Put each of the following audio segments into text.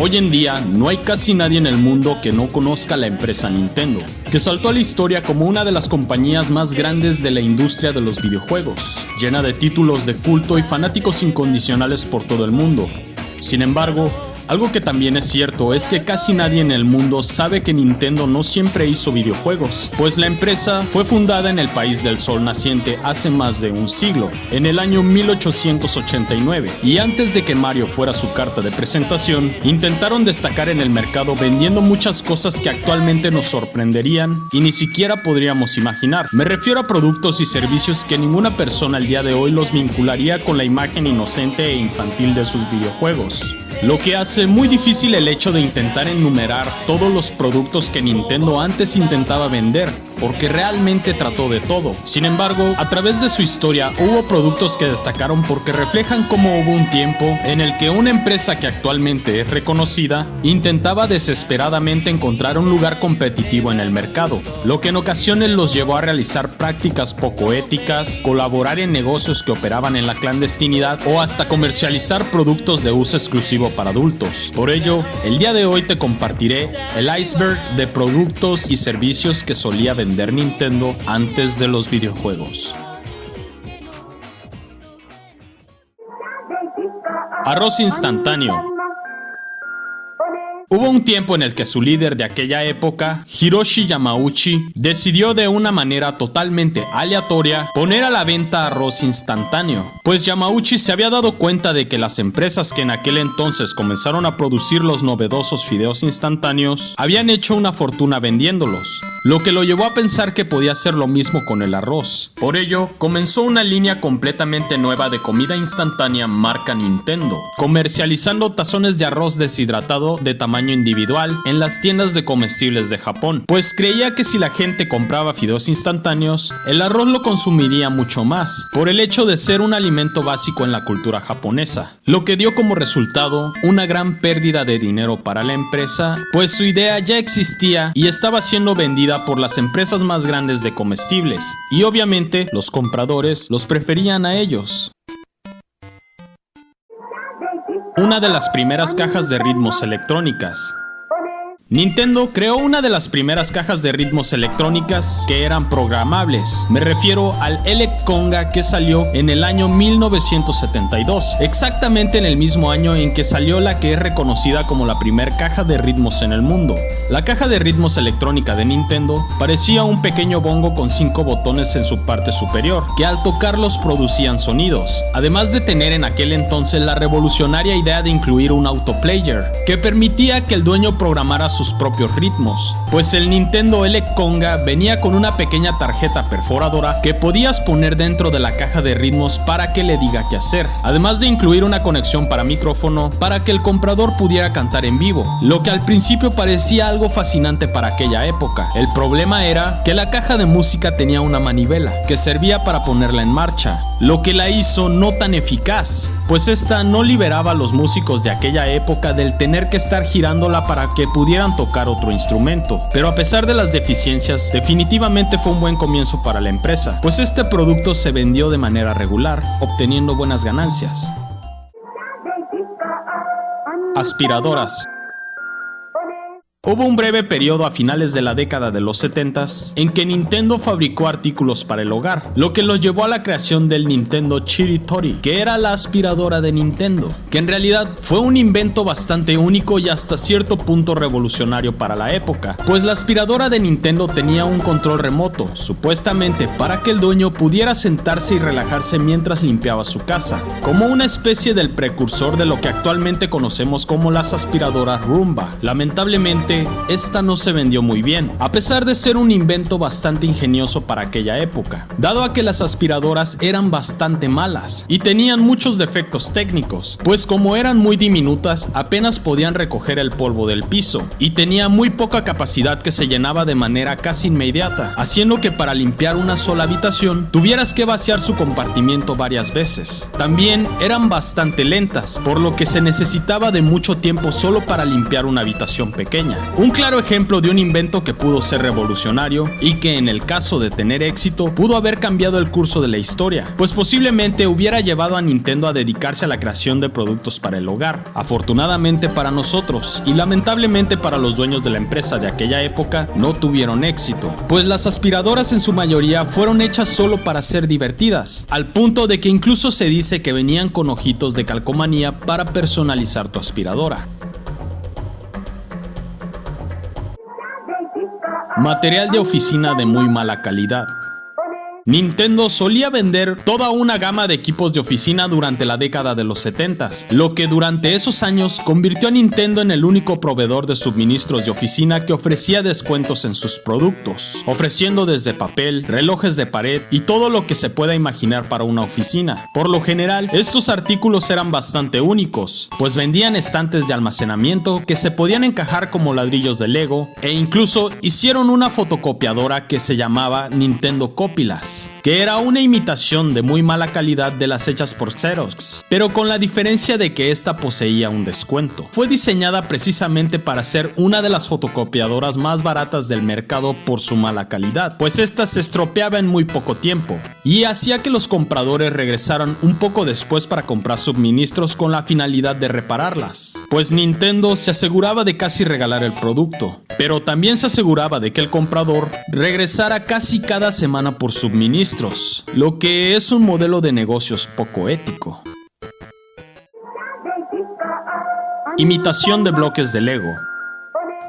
Hoy en día no hay casi nadie en el mundo que no conozca la empresa Nintendo, que saltó a la historia como una de las compañías más grandes de la industria de los videojuegos, llena de títulos de culto y fanáticos incondicionales por todo el mundo. Sin embargo, algo que también es cierto es que casi nadie en el mundo sabe que Nintendo no siempre hizo videojuegos, pues la empresa fue fundada en el país del sol naciente hace más de un siglo, en el año 1889, y antes de que Mario fuera su carta de presentación, intentaron destacar en el mercado vendiendo muchas cosas que actualmente nos sorprenderían y ni siquiera podríamos imaginar. Me refiero a productos y servicios que ninguna persona al día de hoy los vincularía con la imagen inocente e infantil de sus videojuegos. Lo que hace muy difícil el hecho de intentar enumerar todos los productos que Nintendo antes intentaba vender, porque realmente trató de todo. Sin embargo, a través de su historia hubo productos que destacaron porque reflejan cómo hubo un tiempo en el que una empresa que actualmente es reconocida intentaba desesperadamente encontrar un lugar competitivo en el mercado, lo que en ocasiones los llevó a realizar prácticas poco éticas, colaborar en negocios que operaban en la clandestinidad o hasta comercializar productos de uso exclusivo para adultos. Por ello, el día de hoy te compartiré el iceberg de productos y servicios que solía vender Nintendo antes de los videojuegos. Arroz instantáneo. Hubo un tiempo en el que su líder de aquella época, Hiroshi Yamauchi, decidió de una manera totalmente aleatoria poner a la venta arroz instantáneo, pues Yamauchi se había dado cuenta de que las empresas que en aquel entonces comenzaron a producir los novedosos fideos instantáneos habían hecho una fortuna vendiéndolos, lo que lo llevó a pensar que podía hacer lo mismo con el arroz. Por ello, comenzó una línea completamente nueva de comida instantánea marca Nintendo, comercializando tazones de arroz deshidratado de tamaño individual en las tiendas de comestibles de Japón, pues creía que si la gente compraba fideos instantáneos, el arroz lo consumiría mucho más, por el hecho de ser un alimento básico en la cultura japonesa, lo que dio como resultado una gran pérdida de dinero para la empresa, pues su idea ya existía y estaba siendo vendida por las empresas más grandes de comestibles, y obviamente los compradores los preferían a ellos. Una de las primeras cajas de ritmos electrónicas. Nintendo creó una de las primeras cajas de ritmos electrónicas que eran programables. Me refiero al Elec Conga, que salió en el año 1972, exactamente en el mismo año en que salió la que es reconocida como la primer caja de ritmos en el mundo. La caja de ritmos electrónica de Nintendo parecía un pequeño bongo con 5 botones en su parte superior, que al tocarlos producían sonidos, además de tener en aquel entonces la revolucionaria idea de incluir un autoplayer, que permitía que el dueño programara sus propios ritmos, pues el Nintendo Elec Conga venía con una pequeña tarjeta perforadora que podías poner dentro de la caja de ritmos para que le diga qué hacer, además de incluir una conexión para micrófono para que el comprador pudiera cantar en vivo, lo que al principio parecía algo fascinante para aquella época. El problema era que la caja de música tenía una manivela que servía para ponerla en marcha, lo que la hizo no tan eficaz, pues esta no liberaba a los músicos de aquella época del tener que estar girándola para que pudieran tocar otro instrumento. Pero a pesar de las deficiencias, definitivamente fue un buen comienzo para la empresa, pues este producto se vendió de manera regular, obteniendo buenas ganancias. Aspiradoras. Hubo un breve periodo a finales de la década de los 70s en que Nintendo fabricó artículos para el hogar, lo que los llevó a la creación del Nintendo Chiritori, que era la aspiradora de Nintendo, que en realidad fue un invento bastante único y hasta cierto punto revolucionario para la época, pues la aspiradora de Nintendo tenía un control remoto, supuestamente para que el dueño pudiera sentarse y relajarse mientras limpiaba su casa, como una especie del precursor de lo que actualmente conocemos como las aspiradoras Roomba. Lamentablemente, esta no se vendió muy bien, a pesar de ser un invento bastante ingenioso para aquella época, dado a que las aspiradoras eran bastante malas y tenían muchos defectos técnicos, pues como eran muy diminutas apenas podían recoger el polvo del piso y tenía muy poca capacidad que se llenaba de manera casi inmediata, haciendo que para limpiar una sola habitación tuvieras que vaciar su compartimiento varias veces. También eran bastante lentas, por lo que se necesitaba de mucho tiempo solo para limpiar una habitación pequeña. Un claro ejemplo de un invento que pudo ser revolucionario y que en el caso de tener éxito pudo haber cambiado el curso de la historia, pues posiblemente hubiera llevado a Nintendo a dedicarse a la creación de productos para el hogar. Afortunadamente para nosotros y lamentablemente para los dueños de la empresa de aquella época no tuvieron éxito, pues las aspiradoras en su mayoría fueron hechas solo para ser divertidas, al punto de que incluso se dice que venían con ojitos de calcomanía para personalizar tu aspiradora. Material de oficina de muy mala calidad. Nintendo solía vender toda una gama de equipos de oficina durante la década de los 70s, lo que durante esos años convirtió a Nintendo en el único proveedor de suministros de oficina que ofrecía descuentos en sus productos, ofreciendo desde papel, relojes de pared y todo lo que se pueda imaginar para una oficina. Por lo general, estos artículos eran bastante únicos, pues vendían estantes de almacenamiento que se podían encajar como ladrillos de Lego e incluso hicieron una fotocopiadora que se llamaba Nintendo Copylas, que era una imitación de muy mala calidad de las hechas por Xerox, pero con la diferencia de que esta poseía un descuento. Fue diseñada precisamente para ser una de las fotocopiadoras más baratas del mercado por su mala calidad, pues esta se estropeaba en muy poco tiempo, y hacía que los compradores regresaran un poco después para comprar suministros con la finalidad de repararlas, pues Nintendo se aseguraba de casi regalar el producto, pero también se aseguraba de que el comprador regresara casi cada semana por suministros, lo que es un modelo de negocios poco ético. Imitación de bloques de Lego.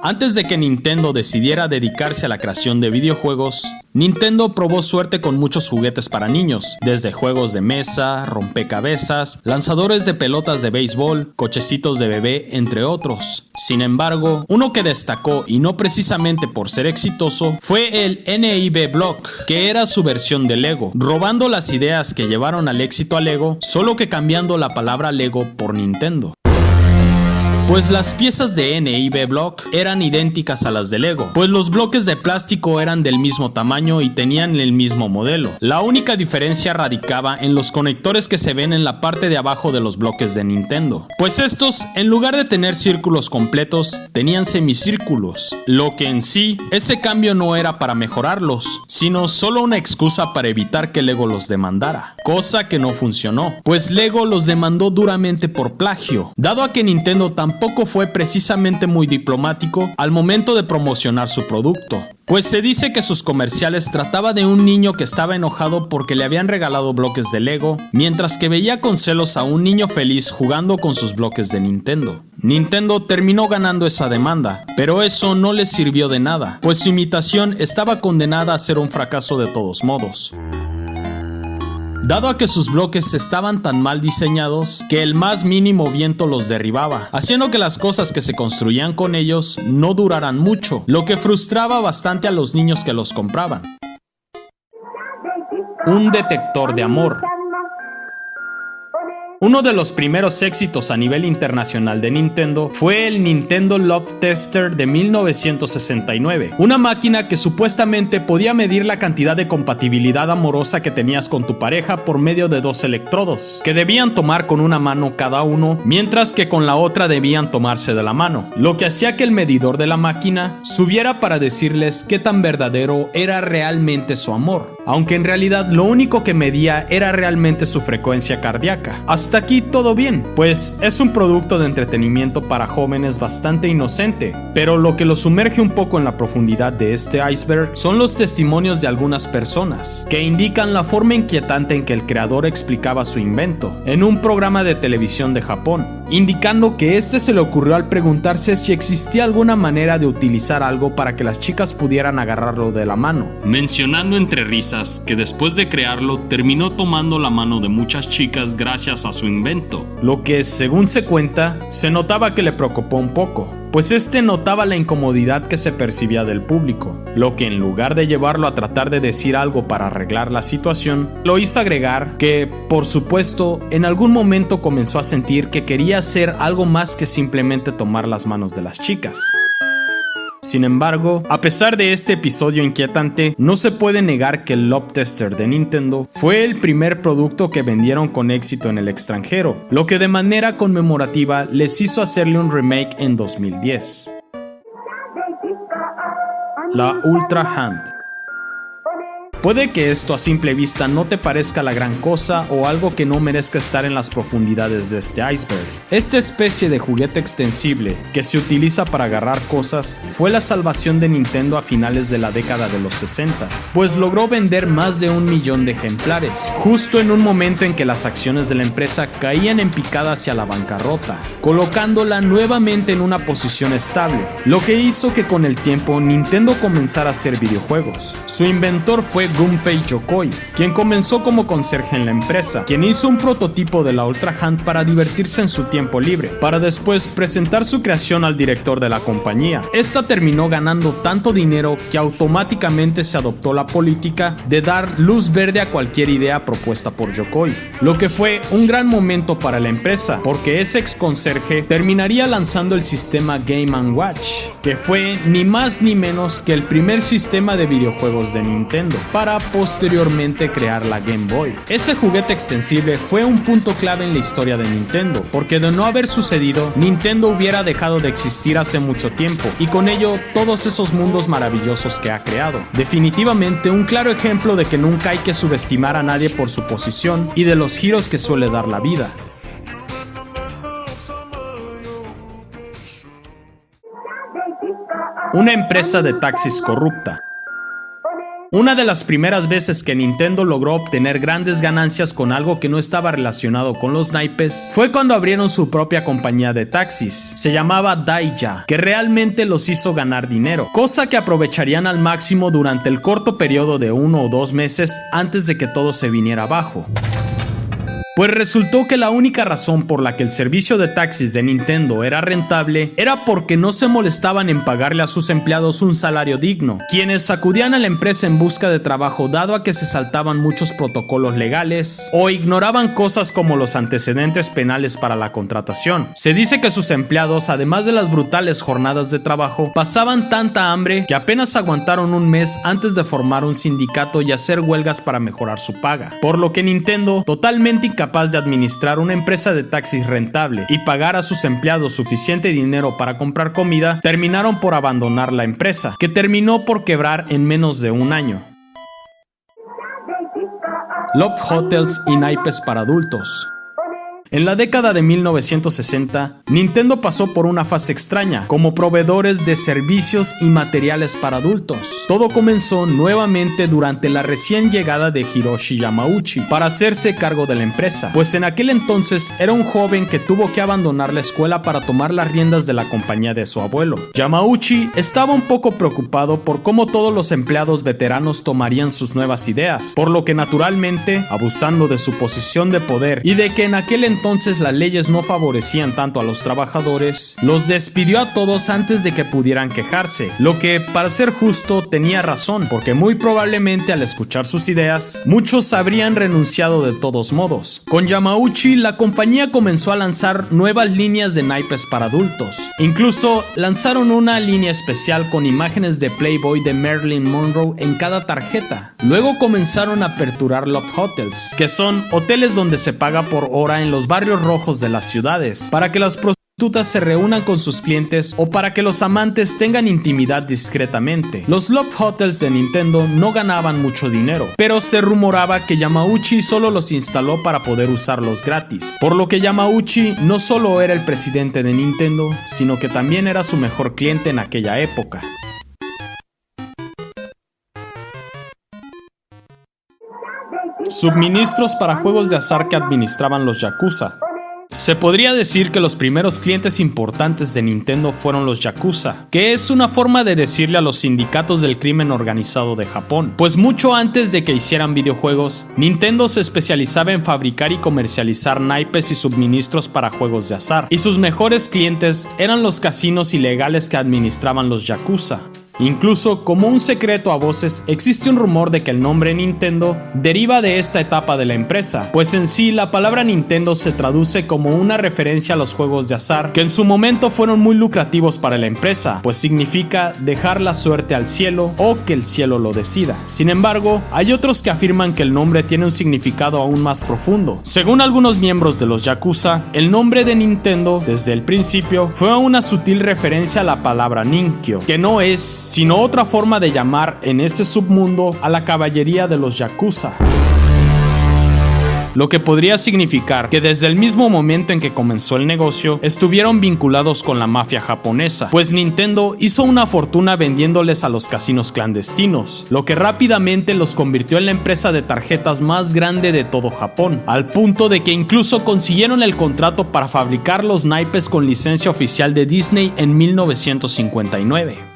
Antes de que Nintendo decidiera dedicarse a la creación de videojuegos, Nintendo probó suerte con muchos juguetes para niños, desde juegos de mesa, rompecabezas, lanzadores de pelotas de béisbol, cochecitos de bebé, entre otros. Sin embargo, uno que destacó, y no precisamente por ser exitoso, fue el NIB Block, que era su versión de Lego, robando las ideas que llevaron al éxito a Lego, solo que cambiando la palabra Lego por Nintendo. Pues las piezas de NIB Block eran idénticas a las de Lego, pues los bloques de plástico eran del mismo tamaño y tenían el mismo modelo. La única diferencia radicaba en los conectores que se ven en la parte de abajo de los bloques de Nintendo, pues estos, en lugar de tener círculos completos, tenían semicírculos, lo que en sí, ese cambio no era para mejorarlos, sino solo una excusa para evitar que Lego los demandara, cosa que no funcionó, pues Lego los demandó duramente por plagio, dado a que Nintendo tampoco fue precisamente muy diplomático al momento de promocionar su producto, pues se dice que sus comerciales trataba de un niño que estaba enojado porque le habían regalado bloques de Lego, mientras que veía con celos a un niño feliz jugando con sus bloques de Nintendo. Nintendo terminó ganando esa demanda, pero eso no les sirvió de nada, pues su imitación estaba condenada a ser un fracaso de todos modos, dado a que sus bloques estaban tan mal diseñados que el más mínimo viento los derribaba, haciendo que las cosas que se construían con ellos no duraran mucho, lo que frustraba bastante a los niños que los compraban. Un detector de amor. Uno de los primeros éxitos a nivel internacional de Nintendo fue el Nintendo Love Tester de 1969, una máquina que supuestamente podía medir la cantidad de compatibilidad amorosa que tenías con tu pareja por medio de dos electrodos, que debían tomar con una mano cada uno, mientras que con la otra debían tomarse de la mano, lo que hacía que el medidor de la máquina subiera para decirles qué tan verdadero era realmente su amor, aunque en realidad lo único que medía era realmente su frecuencia cardíaca. Hasta aquí todo bien, pues es un producto de entretenimiento para jóvenes bastante inocente, pero lo que lo sumerge un poco en la profundidad de este iceberg son los testimonios de algunas personas, que indican la forma inquietante en que el creador explicaba su invento, en un programa de televisión de Japón, indicando que este se le ocurrió al preguntarse si existía alguna manera de utilizar algo para que las chicas pudieran agarrarlo de la mano, mencionando entre risas que después de crearlo terminó tomando la mano de muchas chicas gracias a su invento, lo que, según se cuenta, se notaba que le preocupó un poco, pues este notaba la incomodidad que se percibía del público, lo que en lugar de llevarlo a tratar de decir algo para arreglar la situación, lo hizo agregar que, por supuesto, en algún momento comenzó a sentir que quería hacer algo más que simplemente tomar las manos de las chicas. Sin embargo, a pesar de este episodio inquietante, no se puede negar que el Love Tester de Nintendo fue el primer producto que vendieron con éxito en el extranjero, lo que de manera conmemorativa les hizo hacerle un remake en 2010. la Ultra Hand. Puede que esto a simple vista no te parezca la gran cosa o algo que no merezca estar en las profundidades de este iceberg. Esta especie de juguete extensible que se utiliza para agarrar cosas fue la salvación de Nintendo a finales de la década de los 60s, pues logró vender más de 1 millón de ejemplares, justo en un momento en que las acciones de la empresa caían en picada hacia la bancarrota, colocándola nuevamente en una posición estable, lo que hizo que con el tiempo Nintendo comenzara a hacer videojuegos. Su inventor fue Gunpei Yokoi, quien comenzó como conserje en la empresa, quien hizo un prototipo de la Ultra Hand para divertirse en su tiempo libre, para después presentar su creación al director de la compañía. Esta terminó ganando tanto dinero que automáticamente se adoptó la política de dar luz verde a cualquier idea propuesta por Yokoi, lo que fue un gran momento para la empresa, porque ese ex conserje terminaría lanzando el sistema Game & Watch, que fue ni más ni menos que el primer sistema de videojuegos de Nintendo, para posteriormente crear la Game Boy. Ese juguete extensible fue un punto clave en la historia de Nintendo, porque de no haber sucedido, Nintendo hubiera dejado de existir hace mucho tiempo, y con ello todos esos mundos maravillosos que ha creado. Definitivamente un claro ejemplo de que nunca hay que subestimar a nadie por su posición y de los giros que suele dar la vida. Una empresa de taxis corrupta. Una de las primeras veces que Nintendo logró obtener grandes ganancias con algo que no estaba relacionado con los naipes fue cuando abrieron su propia compañía de taxis. Se llamaba Daiya, que realmente los hizo ganar dinero, cosa que aprovecharían al máximo durante el corto periodo de 1 o 2 meses antes de que todo se viniera abajo. Pues resultó que la única razón por la que el servicio de taxis de Nintendo era rentable era porque no se molestaban en pagarle a sus empleados un salario digno, quienes acudían a la empresa en busca de trabajo dado a que se saltaban muchos protocolos legales o ignoraban cosas como los antecedentes penales para la contratación. Se dice que sus empleados, además de las brutales jornadas de trabajo, pasaban tanta hambre que apenas aguantaron un mes antes de formar un sindicato y hacer huelgas para mejorar su paga, por lo que Nintendo, totalmente incapaz de administrar una empresa de taxis rentable y pagar a sus empleados suficiente dinero para comprar comida, terminaron por abandonar la empresa, que terminó por quebrar en menos de 1 año. Love Hotels y naipes para adultos. En la década de 1960, Nintendo pasó por una fase extraña, como proveedores de servicios y materiales para adultos. Todo comenzó nuevamente durante la recién llegada de Hiroshi Yamauchi para hacerse cargo de la empresa, pues en aquel entonces era un joven que tuvo que abandonar la escuela para tomar las riendas de la compañía de su abuelo. Yamauchi estaba un poco preocupado por cómo todos los empleados veteranos tomarían sus nuevas ideas, por lo que naturalmente, abusando de su posición de poder y de que en aquel entonces las leyes no favorecían tanto a los trabajadores, los despidió a todos antes de que pudieran quejarse, lo que, para ser justo, tenía razón, porque muy probablemente al escuchar sus ideas, muchos habrían renunciado de todos modos. Con Yamauchi, la compañía comenzó a lanzar nuevas líneas de naipes para adultos. Incluso lanzaron una línea especial con imágenes de Playboy de Marilyn Monroe en cada tarjeta. Luego comenzaron a aperturar Love Hotels, que son hoteles donde se paga por hora en los barrios rojos de las ciudades, para que las prostitutas se reúnan con sus clientes o para que los amantes tengan intimidad discretamente. Los Love Hotels de Nintendo no ganaban mucho dinero, pero se rumoraba que Yamauchi solo los instaló para poder usarlos gratis, por lo que Yamauchi no solo era el presidente de Nintendo, sino que también era su mejor cliente en aquella época. Suministros para juegos de azar que administraban los Yakuza. Se podría decir que los primeros clientes importantes de Nintendo fueron los Yakuza, que es una forma de decirle a los sindicatos del crimen organizado de Japón, pues mucho antes de que hicieran videojuegos, Nintendo se especializaba en fabricar y comercializar naipes y suministros para juegos de azar, y sus mejores clientes eran los casinos ilegales que administraban los Yakuza. Incluso, como un secreto a voces, existe un rumor de que el nombre Nintendo deriva de esta etapa de la empresa, pues en sí la palabra Nintendo se traduce como una referencia a los juegos de azar, que en su momento fueron muy lucrativos para la empresa, pues significa dejar la suerte al cielo o que el cielo lo decida. Sin embargo, hay otros que afirman que el nombre tiene un significado aún más profundo. Según algunos miembros de los Yakuza, el nombre de Nintendo, desde el principio, fue una sutil referencia a la palabra Ninkyo, que no es sino otra forma de llamar en ese submundo a la caballería de los Yakuza. Lo que podría significar que desde el mismo momento en que comenzó el negocio, estuvieron vinculados con la mafia japonesa, pues Nintendo hizo una fortuna vendiéndoles a los casinos clandestinos, lo que rápidamente los convirtió en la empresa de tarjetas más grande de todo Japón, al punto de que incluso consiguieron el contrato para fabricar los naipes con licencia oficial de Disney en 1959.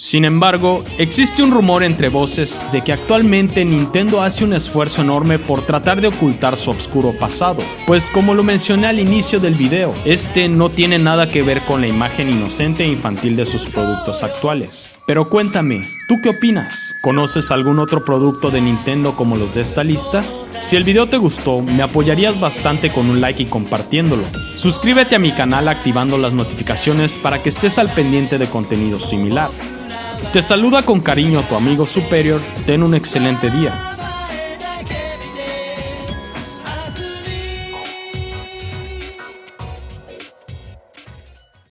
Sin embargo, existe un rumor entre voces de que actualmente Nintendo hace un esfuerzo enorme por tratar de ocultar su oscuro pasado, pues como lo mencioné al inicio del video, este no tiene nada que ver con la imagen inocente e infantil de sus productos actuales. Pero cuéntame, ¿tú qué opinas? ¿Conoces algún otro producto de Nintendo como los de esta lista? Si el video te gustó, me apoyarías bastante con un like y compartiéndolo. Suscríbete a mi canal activando las notificaciones para que estés al pendiente de contenido similar. Te saluda con cariño tu amigo Superior, ten un excelente día.